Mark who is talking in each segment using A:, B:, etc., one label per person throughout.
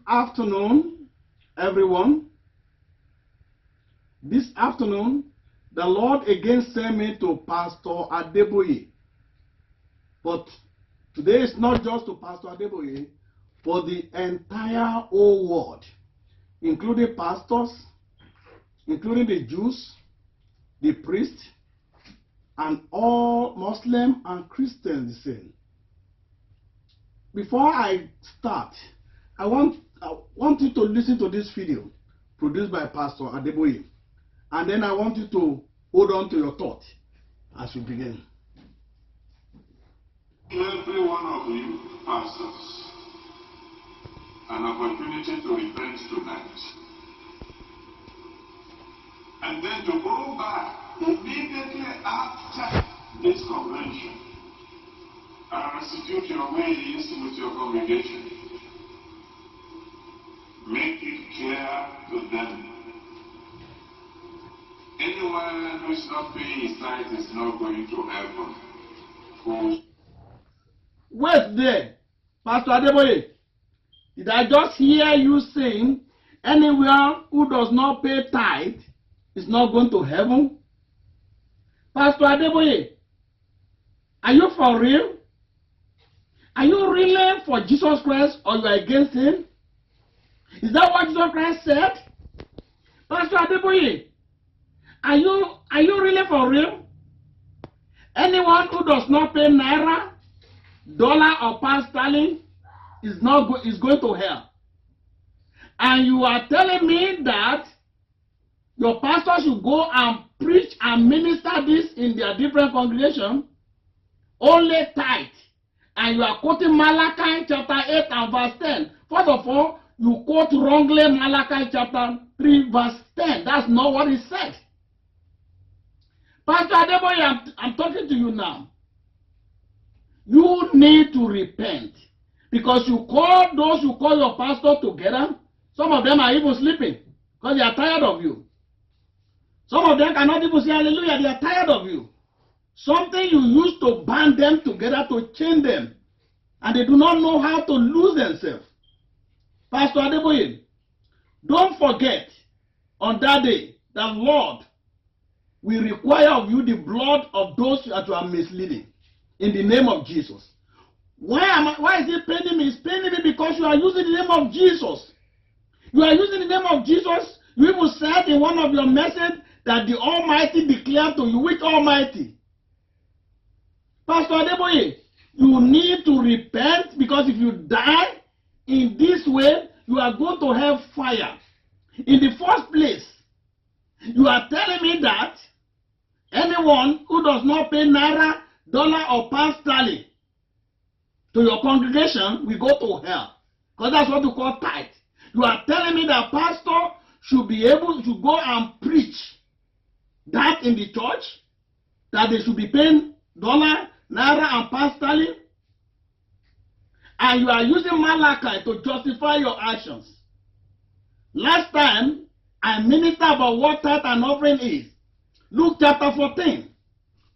A: afternoon, everyone. This afternoon, the Lord again sent me to Pastor Adeboye. But today is not just to Pastor Adeboye, but the entire whole world, including pastors, including the Jews, the priests, and all Muslim and Christians the same. Before I start, I want you to listen to this video produced by Pastor Adeboye, and then I want you to hold on to your thought as we begin.
B: Every one of you pastors, an opportunity to repent tonight, and then to go back immediately after this convention and restitute your ways with your congregation. Make it clear to them. Anyone who is not paying his tithe is not going to heaven.
A: Wait there, Pastor Adeboye. Did I just hear you saying anyone who does not pay tithe is not going to heaven? Pastor Adeboye, are you for real? Are you really for Jesus Christ or you are against him? Is that what Jesus Christ said? Pastor Adeboye, are you really for real? Anyone who does not pay naira, dollar or pound sterling is going to hell. And you are telling me that your pastor should go and preach and minister this in their different congregations, only tithe. And you are quoting Malachi chapter 8 and verse 10. First of all, you quote wrongly Malachi chapter 3 verse 10. That's not what he said. Pastor Adeboye, I'm talking to you now. You need to repent. Because you call those you call your pastor together. Some of them are even sleeping because they are tired of you. Some of them cannot even say hallelujah. They are tired of you. Something you used to band them together to chain them. And they do not know how to lose themselves. Pastor Adeboye, don't forget on that day that Lord will require of you the blood of those that you are misleading. In the name of Jesus. Why is it paining me? It's paining me because you are using the name of Jesus. You are using the name of Jesus. You even said in one of your messages that the Almighty declared to you. Which Almighty? Pastor Adeboye, you need to repent because if you die in this way, you are going to have fire. In the first place, you are telling me that anyone who does not pay naira, dollar or pound sterling to your congregation will go to hell. Because that's what you call tithe. You are telling me that pastor should be able to go and preach that in the church, that they should be paying dollar, naira and pound sterling, and you are using Malachi to justify your actions. Last time, I ministered about what tithe and offering is. Luke chapter 14,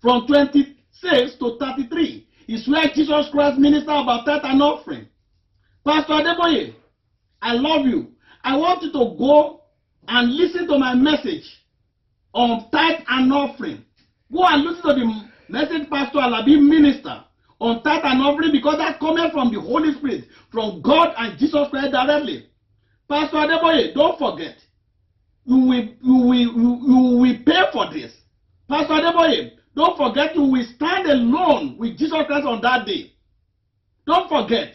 A: from 26 to 33, is where Jesus Christ ministered about tithe and offering. Pastor Adeboye, I love you. I want you to go and listen to my message on tithe and offering. Go and listen to the message Pastor Alabi minister on tithe and offering, because that coming from the Holy Spirit, from God and Jesus Christ directly. Pastor Adeboye, don't forget. You will pay for this. Pastor Adeboye, don't forget you will stand alone with Jesus Christ on that day. Don't forget.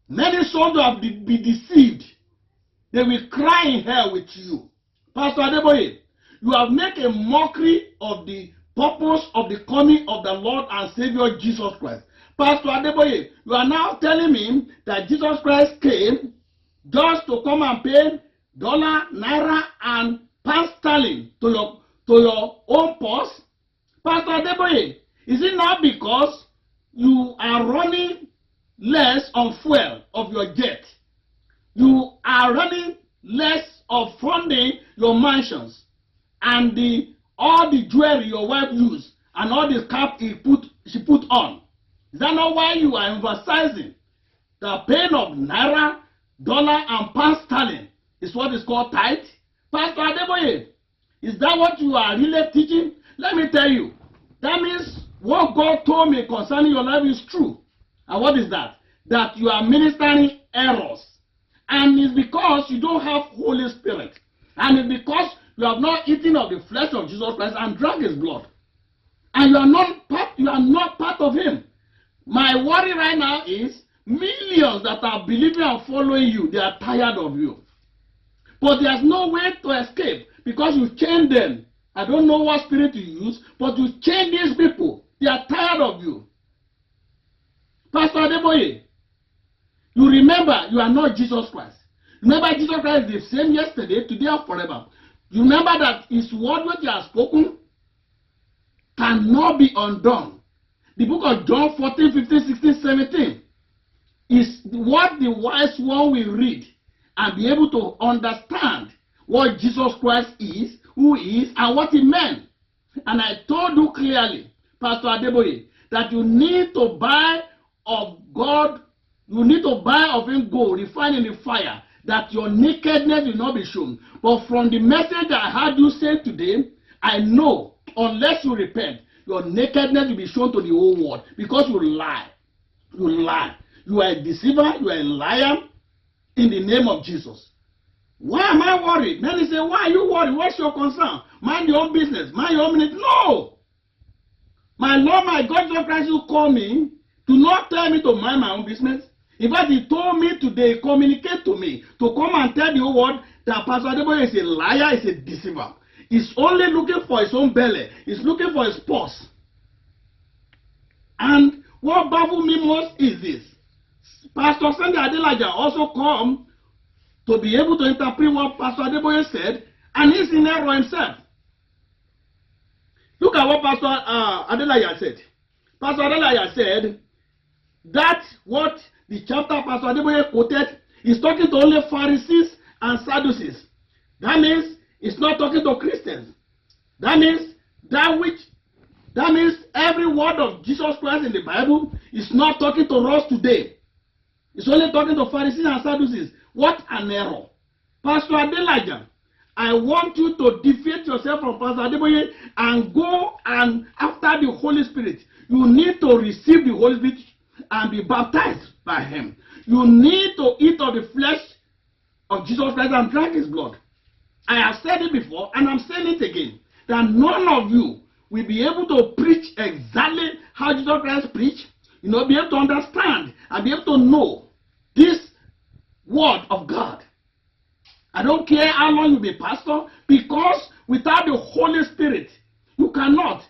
A: Many souls will be deceived. They will cry in hell with you. Pastor Adeboye, you have made a mockery of the purpose of the coming of the Lord and Savior Jesus Christ. Pastor Adeboye, you are now telling me that Jesus Christ came just to come and pay dollar, naira, and pound sterling to your own purse. Pastor Adeboye, is it not because you are running less on fuel of your jet? You are running less of funding your mansions and all the jewelry your wife used and all the cap she put on. Is that not why you are emphasizing the pain of naira, dollar and pound sterling is what is called tithe? Pastor Adeboye, is that what you are really teaching? Let me tell you, that means what God told me concerning your life is true. And what is that? That you are ministering errors. And it's because you don't have Holy Spirit. And it's because you have not eaten of the flesh of Jesus Christ and drank his blood. And you are not part of him. My worry right now is millions that are believing and following you, they are tired of you. But there's no way to escape because you change them. I don't know what spirit you use, but you change these people. They are tired of you. Pastor Adeboye, you remember you are not Jesus Christ. Remember Jesus Christ is the same yesterday, today, and forever. You remember that his word which he has spoken cannot be undone. The book of John 14, 15, 16, 17 is what the wise one will read and be able to understand what Jesus Christ is, who he is, and what he meant. And I told you clearly, Pastor Adeboye, that you need to buy of God, you need to buy of him gold, refined in the fire, that your nakedness will not be shown. But from the message I heard you say today, I know, unless you repent, your nakedness will be shown to the whole world, because you lie. You lie. You are a deceiver, you are a liar, in the name of Jesus. Why am I worried? Many say, why are you worried? What's your concern? Mind your own business. Mind your own minute. No. My Lord, my God, Jesus Christ, you call me. Do not tell me to mind my own business. In fact, he told me today, communicate to me, to come and tell the whole world that Pastor Adeboye is a liar, is a deceiver. He's only looking for his own belly. He's looking for his purse. And what baffles me most is this. Pastor Sunday Adelaja also come to be able to interpret what Pastor Adeboye said, and he's in error himself. Look at what Pastor Adelaja said. Pastor Adelaja said that what the chapter Pastor Adeboye quoted is talking to only Pharisees and Sadducees. That means it's not talking to Christians. That means every word of Jesus Christ in the Bible is not talking to us today. It's only talking to Pharisees and Sadducees. What an error. Pastor Adelaja, I want you to defeat yourself from Pastor Adeboye and go and after the Holy Spirit. You need to receive the Holy Spirit and be baptized by him. You need to eat of the flesh of Jesus Christ and drink his blood. I have said it before and I'm saying it again, that none of you will be able to preach exactly how Jesus Christ preached, be able to understand and be able to know this word of God. I don't care how long you be pastor, because without the Holy Spirit, you cannot.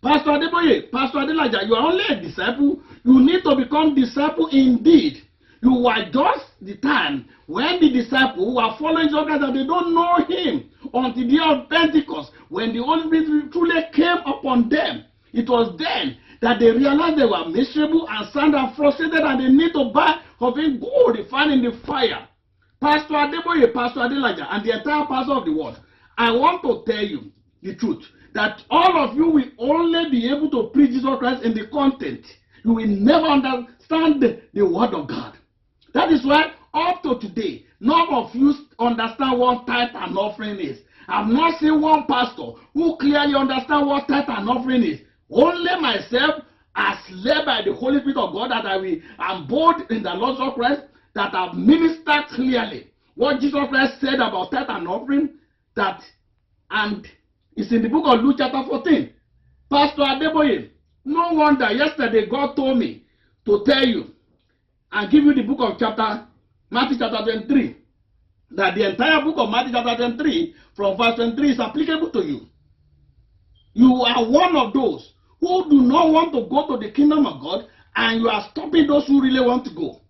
A: Pastor Adeboye, Pastor Adelaja, you are only a disciple. You need to become disciple indeed. You were just the time when the disciples who are following Jesus Christ, that they don't know him until the day of Pentecost, when the Holy Spirit truly came upon them. It was then that they realized they were miserable and sad and frustrated, and they need to buy of him gold refined in the fire. Pastor Adeboye, Pastor Adelaja, and the entire pastor of the world, I want to tell you the truth, that all of you will only be able to preach Jesus Christ in the content. You will never understand the word of God. That is why up to today, none of you understand what tithe and offering is. I've not seen one pastor who clearly understands what tithe and offering is. Only myself, as led by the Holy Spirit of God, that I'm bold in the Lord Jesus Christ, that I've ministered clearly what Jesus Christ said about tithe and offering, and it's in the book of Luke chapter 14. Pastor Adeboye, no wonder yesterday God told me to tell you and give you the book of Matthew chapter 23, that the entire book of Matthew chapter 23 from verse 23 is applicable to you. You are one of those who do not want to go to the kingdom of God, and you are stopping those who really want to go.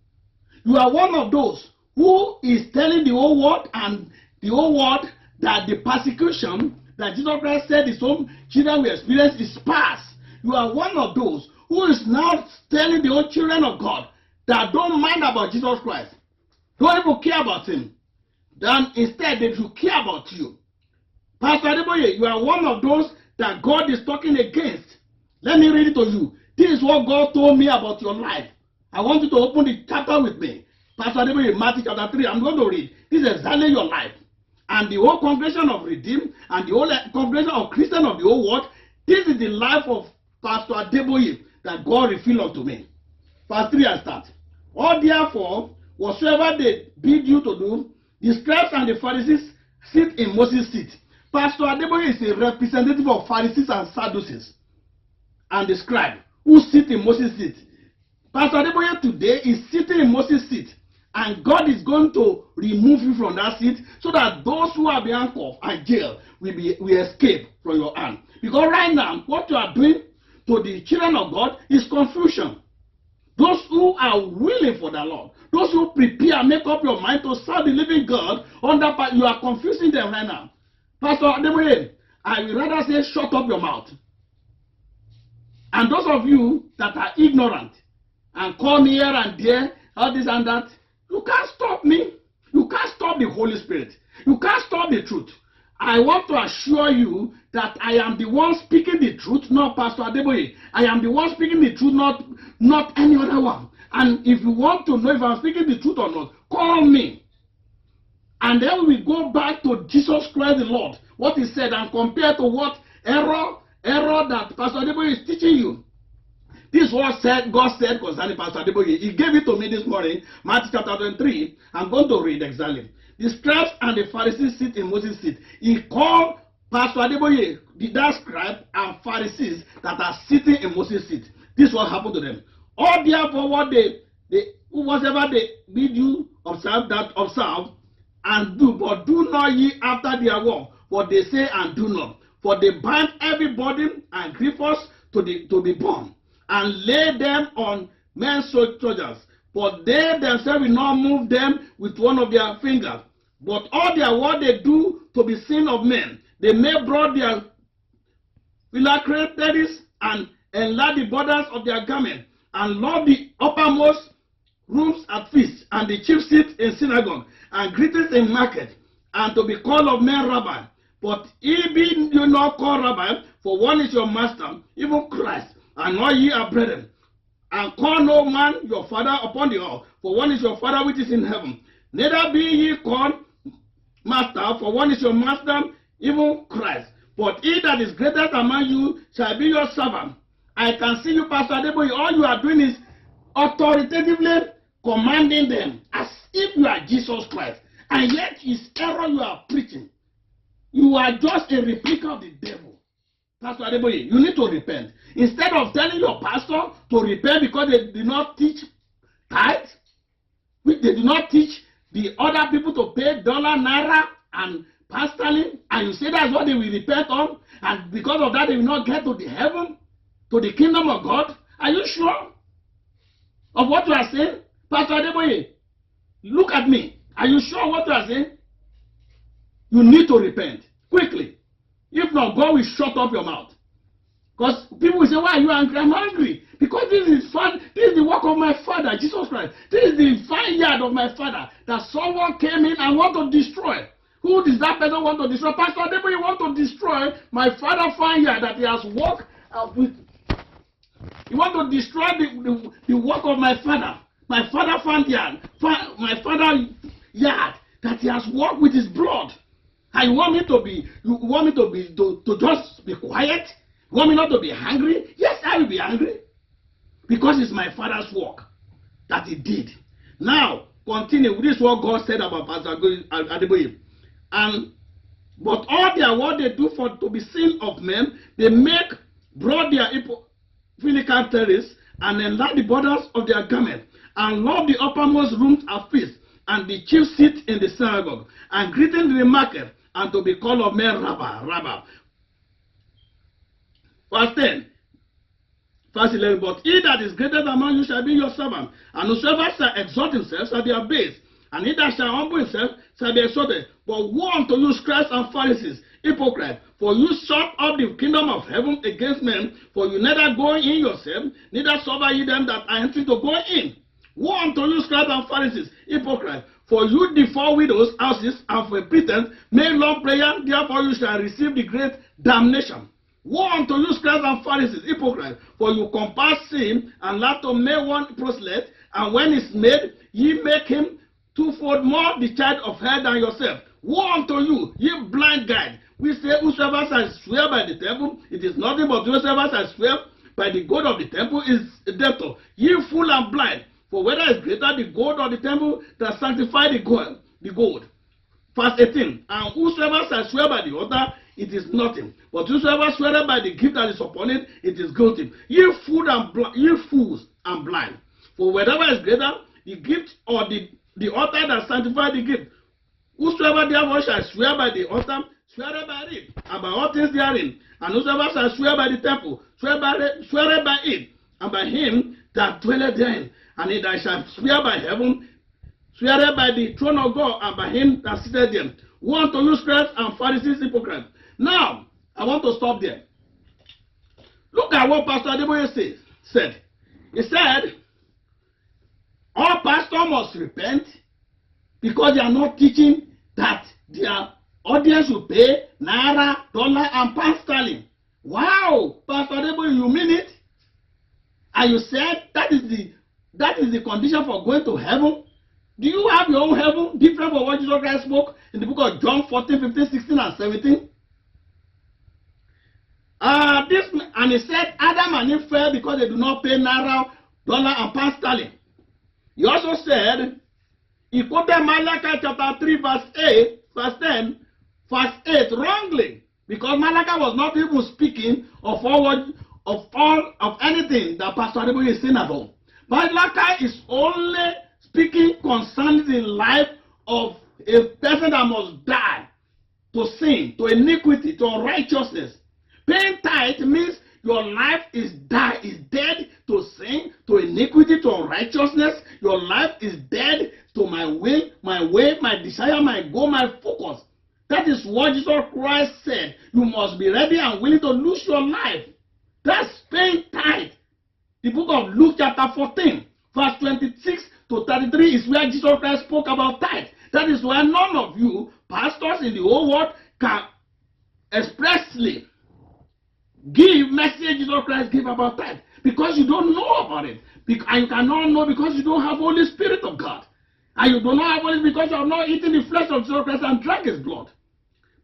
A: You are one of those who is telling the whole world and the whole world that the persecution that Jesus Christ said his own children will experience is past. You are one of those who is now telling the whole children of God that don't mind about Jesus Christ, don't even care about him, then instead they should care about you. Pastor Adeboye, you are one of those that God is talking against. Let me read it to you. This is what God told me about your life. I want you to open the chapter with me. Pastor Adeboye, Matthew chapter 3, I'm going to read. This is exactly your life. And the whole congregation of Redeemed and the whole congregation of Christians of the whole world, this is the life of Pastor Adeboye that God revealed unto me. Verse 3 I start. Or therefore, whatsoever they bid you to do, the scribes and the Pharisees sit in Moses' seat. Pastor Adeboye is a representative of Pharisees and Sadducees and the scribe who sit in Moses' seat. Pastor Adeboye today is sitting in Moses' seat, and God is going to remove you from that seat so that those who are being handcuffed and jailed will escape from your hand. Because right now, what you are doing to the children of God is confusion. Those who are willing for the Lord, those who prepare, make up your mind to serve the living God, you are confusing them right now. Pastor Adeboye, I will rather say, shut up your mouth. And those of you that are ignorant and come here and there, all this and that, you can't stop me. You can't stop the Holy Spirit. You can't stop the truth. I want to assure you that I am the one speaking the truth, not Pastor Adeboye. I am the one speaking the truth, not any other one. And if you want to know if I'm speaking the truth or not, call me. And then we go back to Jesus Christ the Lord, what he said, and compare to what error that Pastor Adeboye is teaching you. This was God said concerning Pastor Adeboye. He gave it to me this morning, Matthew chapter 23. I'm going to read exactly. The scribes and the Pharisees sit in Moses' seat. He called Pastor Adeboye, that scribe and Pharisees that are sitting in Moses' seat. This is what happened to them. All therefore whatever they bid you observe, that observe and do, but do not ye after their work, for they say and do not. For they bind everybody and grievous to be born, and lay them on men's soldiers, but they themselves will not move them with one of their fingers. But all their what they do to be seen of men, they may broad their phylacteries and enlarge the borders of their garment, and love the uppermost rooms at feasts, and the chief seats in synagogue, and greetings in market, and to be called of men rabbi. But ye be you not called rabbi, for one is your master, even Christ, and all ye are brethren. And call no man your father upon the earth, for one is your Father which is in heaven. Neither be ye called master, for one is your master, even Christ. But he that is greatest among you shall be your servant. I can see you, Pastor Adeboye, all you are doing is authoritatively commanding them as if you are Jesus Christ. And yet it's error you are preaching. You are just a replica of the devil. Pastor Adeboye, you need to repent. Instead of telling your pastor to repent because they do not teach tithe, they do not teach the other people to pay dollar, naira, and pound sterling, and you say that's what they will repent on, and because of that they will not get to the heaven, to the kingdom of God. Are you sure of what you are saying? Pastor Adeboye, look at me. Are you sure of what you are saying? You need to repent quickly. If not, God will shut up your mouth. Because people will say, why are you angry? I'm angry. Because this is fun. This is the work of my Father, Jesus Christ. This is the vineyard of my Father that someone came in and want to destroy. Who does that person want to destroy? Pastor Adeboye want to destroy my Father vineyard that he has worked with. He want to destroy the work of my Father. My Father vineyard. My Father yard that he has worked with his blood. And you want me to just be quiet? You want me not to be angry? Yes, I will be angry. Because it's my Father's work that he did. Now, continue. This is what God said about Pastor Adeboye. But all their what they do to be seen of men, they make broad their phylacteries and enlarge the borders of their garment, and love the uppermost rooms at feast, and the chief seat in the synagogue, and greeting in the market, and to be called of men rabbi. Verse 10. Verse 11. But he that is greatest among you shall be your servant, and whosoever shall exalt himself shall be abased, and he that shall humble himself shall be exalted. But woe unto you, scribes and Pharisees, hypocrites, for you shut up the kingdom of heaven against men, for you neither go in yourself, neither suffer ye them that are entering to go in. Woe unto you, scribes and Pharisees, hypocrites, for you devour widows' houses, and for a pretense make long prayer, therefore you shall receive the great damnation. Woe unto you, scribes and Pharisees, hypocrites, for you compass sin and love to make one proselyte, and when it's made, ye make him twofold more the child of hell than yourself. Woe unto you, ye blind guide. We say, whosoever shall swear by the temple, it is nothing but whosoever shall swear by the gold of the temple is a debtor. Ye fool and blind, for whether is greater the gold or the temple that sanctify the gold. Verse 18, and whosoever shall swear by the altar, it is nothing. But whosoever sweareth by the gift that is upon it, it is guilty. Ye fools and blind, for whatever is greater, the gift or the altar that sanctify the gift. Whosoever therefore shall swear by the altar, swear by it, and by all things therein. And whosoever shall swear by the temple, swear by it, and by him that dwelleth therein. And he that shall swear by heaven, swear by the throne of God, and by him that sitteth there. Woe unto you, scribes and Pharisees, hypocrites. Now, I want to stop there. Look at what Pastor Adeboye said. He said, all pastors must repent because they are not teaching that their audience will pay naira, dollar, and pound sterling. Wow, Pastor Adeboye, you mean it? And you said that is the condition for going to heaven? Do you have your own heaven different from what Jesus Christ spoke in the book of John 14, 15, 16, and 17? And he said Adam and Eve fell because they do not pay naira, dollar, and pound sterling. He also said, he quoted Malachi chapter 3, verse 10, verse 8 wrongly, because Malachi was not even speaking of anything that Pastor Adeboye is saying about. Malachi is only speaking concerning the life of a person that must die to sin, to iniquity, to unrighteousness. Paying tithe means your life is dead to sin, to iniquity, to unrighteousness. Your life is dead to my will, my desire, my goal, my focus. That is what Jesus Christ said. You must be ready and willing to lose your life. That's paying tithe. The book of Luke chapter 14, verse 26 to 33 is where Jesus Christ spoke about tithe. That is why none of you pastors in the whole world can expressly give message Jesus Christ give about tithe, because you don't know about it. And you cannot know because you don't have Holy Spirit of God. And you do not have Holy Spirit because you have not eaten the flesh of Jesus Christ and drank his blood.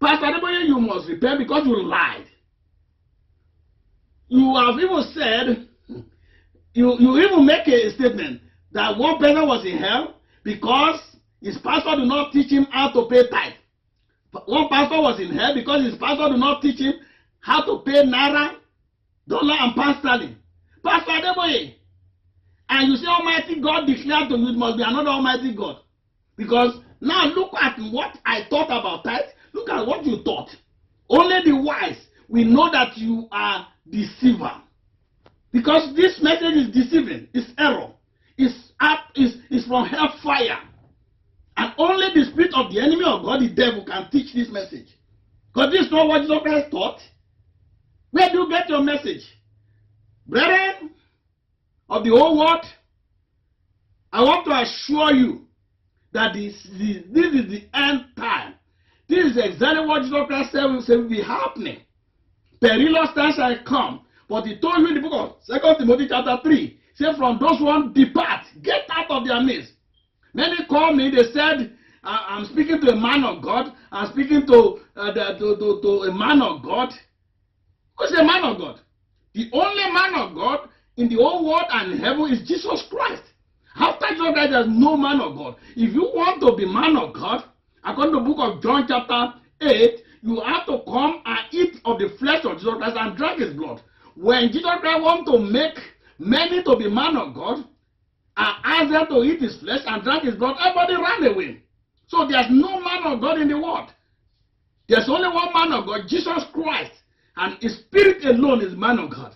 A: Pastor Adeboye, you must repent because you lied. You have even said, you even make a statement that one person was in hell because his pastor did not teach him how to pay tithe. One pastor was in hell because his pastor did not teach him how to pay naira, dollar, and pound sterling. Pastor Adeboye, and you say Almighty God declared to you, it must be another Almighty God. Because now look at what I thought about tithe. Look at what you thought. Only the wise will know that you are deceiver. Because this message is deceiving, it's error, it's from hellfire. And only the spirit of the enemy of God, the devil, can teach this message. Because this is not what Jesus Christ taught. Where do you get your message? Brethren of the whole world, I want to assure you that this is the end time. This is exactly what Jesus Christ said will be happening. Perilous times shall come. But he told you in the book of 2 Timothy chapter 3, say, from those one depart, get out of their midst. Many called me, they said, I'm speaking to a man of God, I'm speaking to a man of God. Who's a man of God? The only man of God in the whole world and in heaven is Jesus Christ. After Jesus Christ, there's no man of God. If you want to be man of God, according to the book of John chapter 8, you have to come and eat of the flesh of Jesus Christ and drink his blood. When Jesus Christ wants to make many to be man of God, and ask them to eat his flesh and drink his blood, everybody ran away. So there's no man of God in the world. There's only one man of God, Jesus Christ. And his spirit alone is man of God.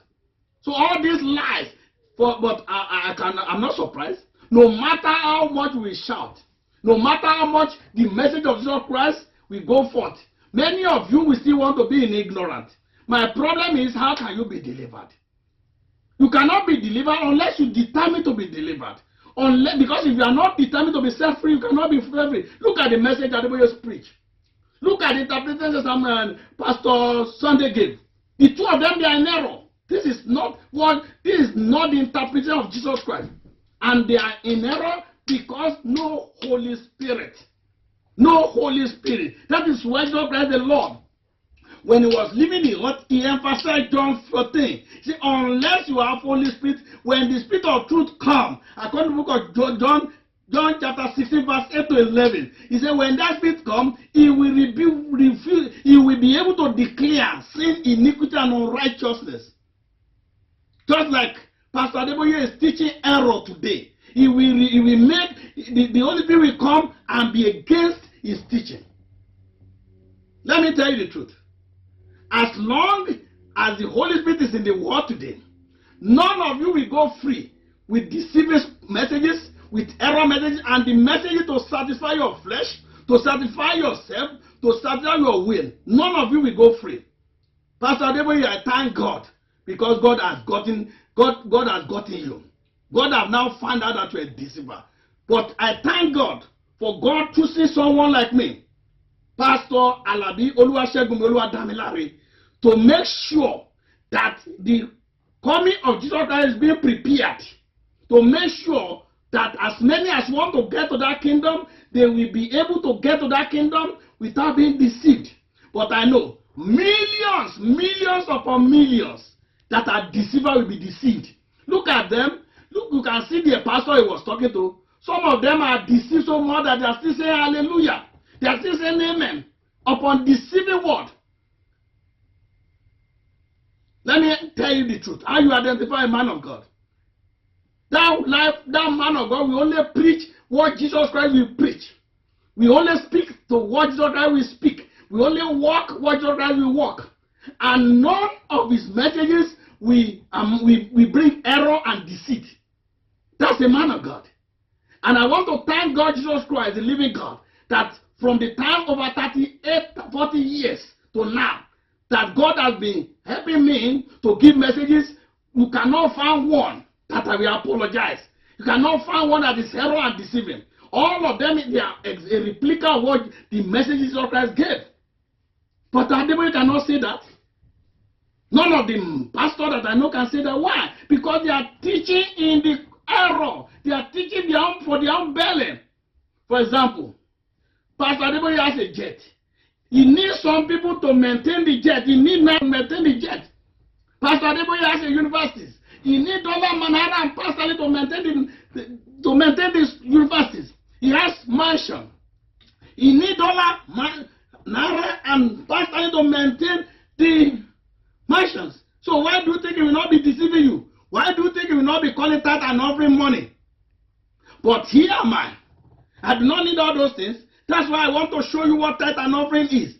A: So all these lies, but I'm not surprised. No matter how much we shout, no matter how much the message of Jesus Christ will go forth, many of you will still want to be in ignorance. My problem is, how can you be delivered? You cannot be delivered unless you determine to be delivered. Because if you are not determined to be set free, you cannot be free. Look at the message that Adeboye preached. Look at the interpretation that Pastor Sunday gave. The two of them, they are in error. This is not the interpretation of Jesus Christ. And they are in error Because no Holy Spirit. No Holy Spirit. That is why Jesus Christ the Lord, when he was leaving the earth, he emphasized John 14. He said, unless you have Holy Spirit, when the Spirit of truth come, according to the book of John chapter 16, verse 8 to 11, he said, when that Spirit comes, he will he will be able to declare sin, iniquity, and unrighteousness. Just like Pastor Adeboye is teaching error today. He will make, the Holy Spirit will come and be against his teaching. Let me tell you the truth. As long as the Holy Spirit is in the world today, none of you will go free with deceiving messages, with error messages, and the messages to satisfy your flesh, to satisfy yourself, to satisfy your will. None of you will go free. Pastor Adeboye, I thank God because God has gotten you. God have now found out that you're a deceiver. But I thank God for God choosing someone like me, Pastor Alabi Oluwasegun Oluwadamilare, to make sure that the coming of Jesus Christ is being prepared, to make sure that as many as want to get to that kingdom, they will be able to get to that kingdom without being deceived. But I know millions upon millions that are deceivers will be deceived. Look at them. Look, you can see the pastor he was talking to. Some of them are deceived so much that they are still saying hallelujah. They are still saying amen upon deceiving word. Let me tell you the truth. How you identify a man of God? That man of God will only preach what Jesus Christ will preach. We only speak to what Jesus Christ will speak. We only walk what Jesus Christ will walk. And none of his messages we bring error and deceit. That's a man of God. And I want to thank God, Jesus Christ, the living God, that from the time over 40 years to now, that God has been helping me to give messages. You cannot find one that I will apologize. You cannot find one that is error and deceiving. All of them, they are a replica of what the messages of Christ gave. But Adeboye cannot say that. None of the pastors that I know can say that. Why? Because they are teaching in the error. They are teaching for their own belly. For example, Pastor Adeboye has a jet. He needs some people to maintain the jet. He needs men to maintain the jet. Pastor Adeboye has a university. He needs Dollar Manara and Pastor Ali to maintain these universities. He has mansion. He needs Dollar Manara and Pastor Ali to maintain the mansions. So why do you think he will not be deceiving you? Why do you think he will not be calling tithe and offering money? But here am I. I do not need all those things. That's why I want to show you what tithe and offering is.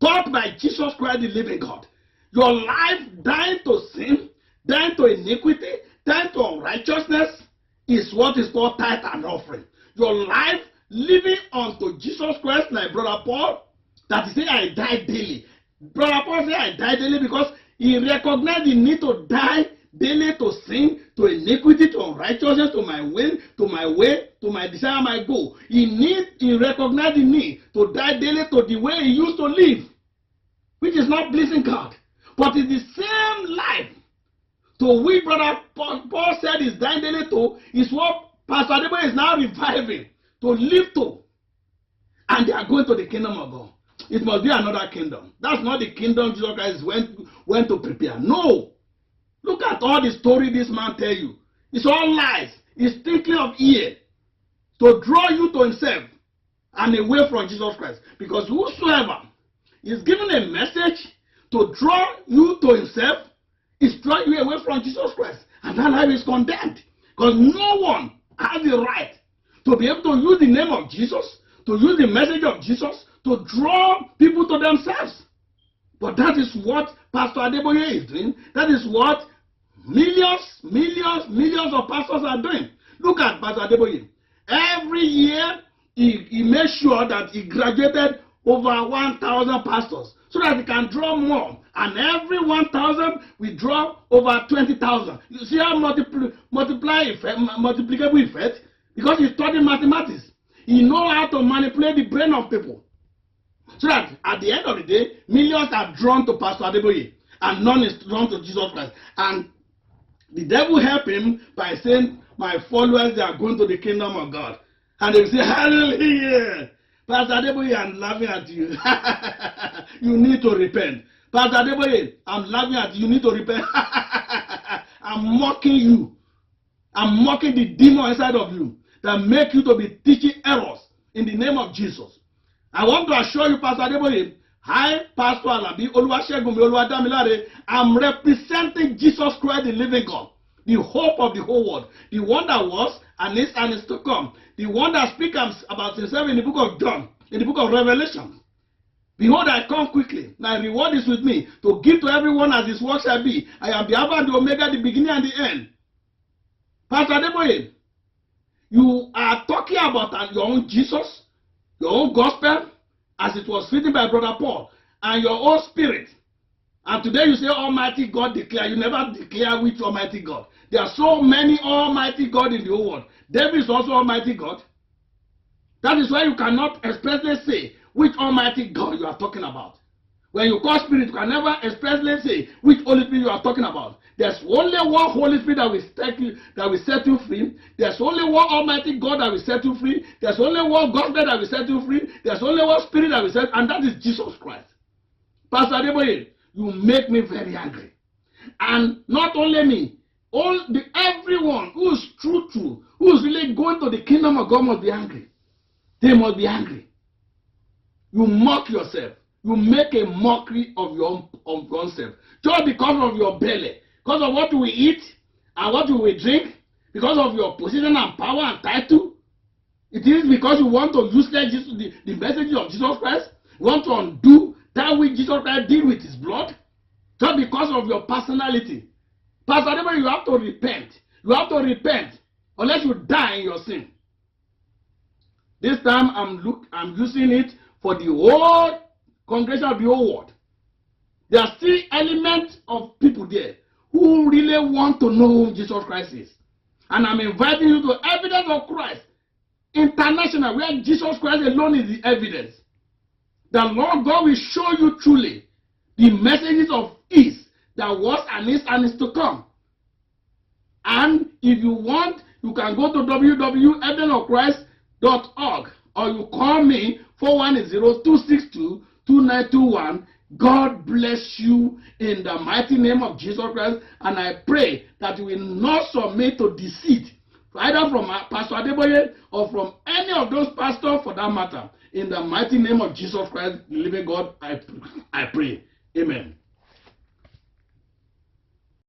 A: Taught by Jesus Christ, the living God. Your life dying to sin, dying to iniquity, dying to unrighteousness is what is called tithe and offering. Your life living unto Jesus Christ, like Brother Paul, that he said, I die daily. Brother Paul said, I die daily because he recognized the need to die daily to sin, to iniquity, to unrighteousness, to my will, to my way, to my desire, my goal. He recognized the need to die daily to the way he used to live, which is not pleasing God. But it's the same life to which Brother Paul said is dying daily to, is what Pastor Adeboye is now reviving to live to. And they are going to the kingdom of God. It must be another kingdom. That's not the kingdom Jesus Christ went to prepare. No. Look at all the story this man tell you. It's all lies. It's thinking of ear to draw you to himself and away from Jesus Christ. Because whosoever is given a message to draw you to himself is drawing you away from Jesus Christ. And that life is condemned. Because no one has the right to be able to use the name of Jesus, to use the message of Jesus, to draw people to themselves. But that is what Pastor Adeboye is doing. That is what millions of pastors are doing. Look at Pastor Adeboye. Every year, he makes sure that he graduated over 1,000 pastors so that he can draw more. And every 1,000 we draw over 20,000. You see how multiplicable effect? Because he studied mathematics. He knows how to manipulate the brain of people. So that at the end of the day, millions are drawn to Pastor Adeboye and none is drawn to Jesus Christ. And The devil helped him by saying, my followers, they are going to the kingdom of God. And they will say, hallelujah. Pastor Adeboye, I'm laughing at you. You need to repent. Pastor Adeboye, I'm laughing at you. You need to repent. I'm mocking you. I'm mocking the demon inside of you that make you to be teaching errors in the name of Jesus. I want to assure you, Pastor Adeboye, I, Pastor Alabi Oluwasegunmi Oluwadamilare, I'm representing Jesus Christ, the living God, the hope of the whole world, the one that was and is to come, the one that speaks about himself in the book of John, in the book of Revelation. Behold, I come quickly. My reward is with me to give to everyone as his work shall be. I am the Alpha and the Omega, the beginning and the end. Pastor Adeboye, you are talking about your own Jesus, your own gospel, as it was written by Brother Paul, and your own spirit. And today you say Almighty God declare. You never declare which Almighty God. There are so many Almighty God in the whole world. David is also Almighty God. That is why you cannot expressly say which Almighty God you are talking about. When you call spirit, you can never expressly say which Holy Spirit you are talking about. There's only one Holy Spirit that will set you free. There's only one Almighty God that will set you free. There's only one Gospel that will set you free. There's only one Spirit that will set, and that is Jesus Christ. Pastor Adeboye, you make me very angry. And not only me, everyone who is true, who is really going to the kingdom of God must be angry. They must be angry. You mock yourself. You make a mockery of your own self. Just because of your belly. Because of what you will eat and what you will drink. Because of your position and power and title. It is because you want to use the message of Jesus Christ. You want to undo that which Jesus Christ did with his blood. Just because of your personality. Pastor Adeboye, you have to repent. You have to repent. Unless you die in your sin. This time I'm using it for the whole congregation of the whole world. There are still elements of people there who really want to know who Jesus Christ is. And I'm inviting you to Evidence of Christ International, where Jesus Christ alone is the evidence. The Lord God will show you truly the messages of His that was and is to come. And if you want, you can go to www.evidenceofchrist.org or you call me 410-262-2921. God bless you in the mighty name of Jesus Christ. And I pray that you will not submit to deceit, either from Pastor Adeboye or from any of those pastors for that matter. In the mighty name of Jesus Christ, the living God, I pray. Amen.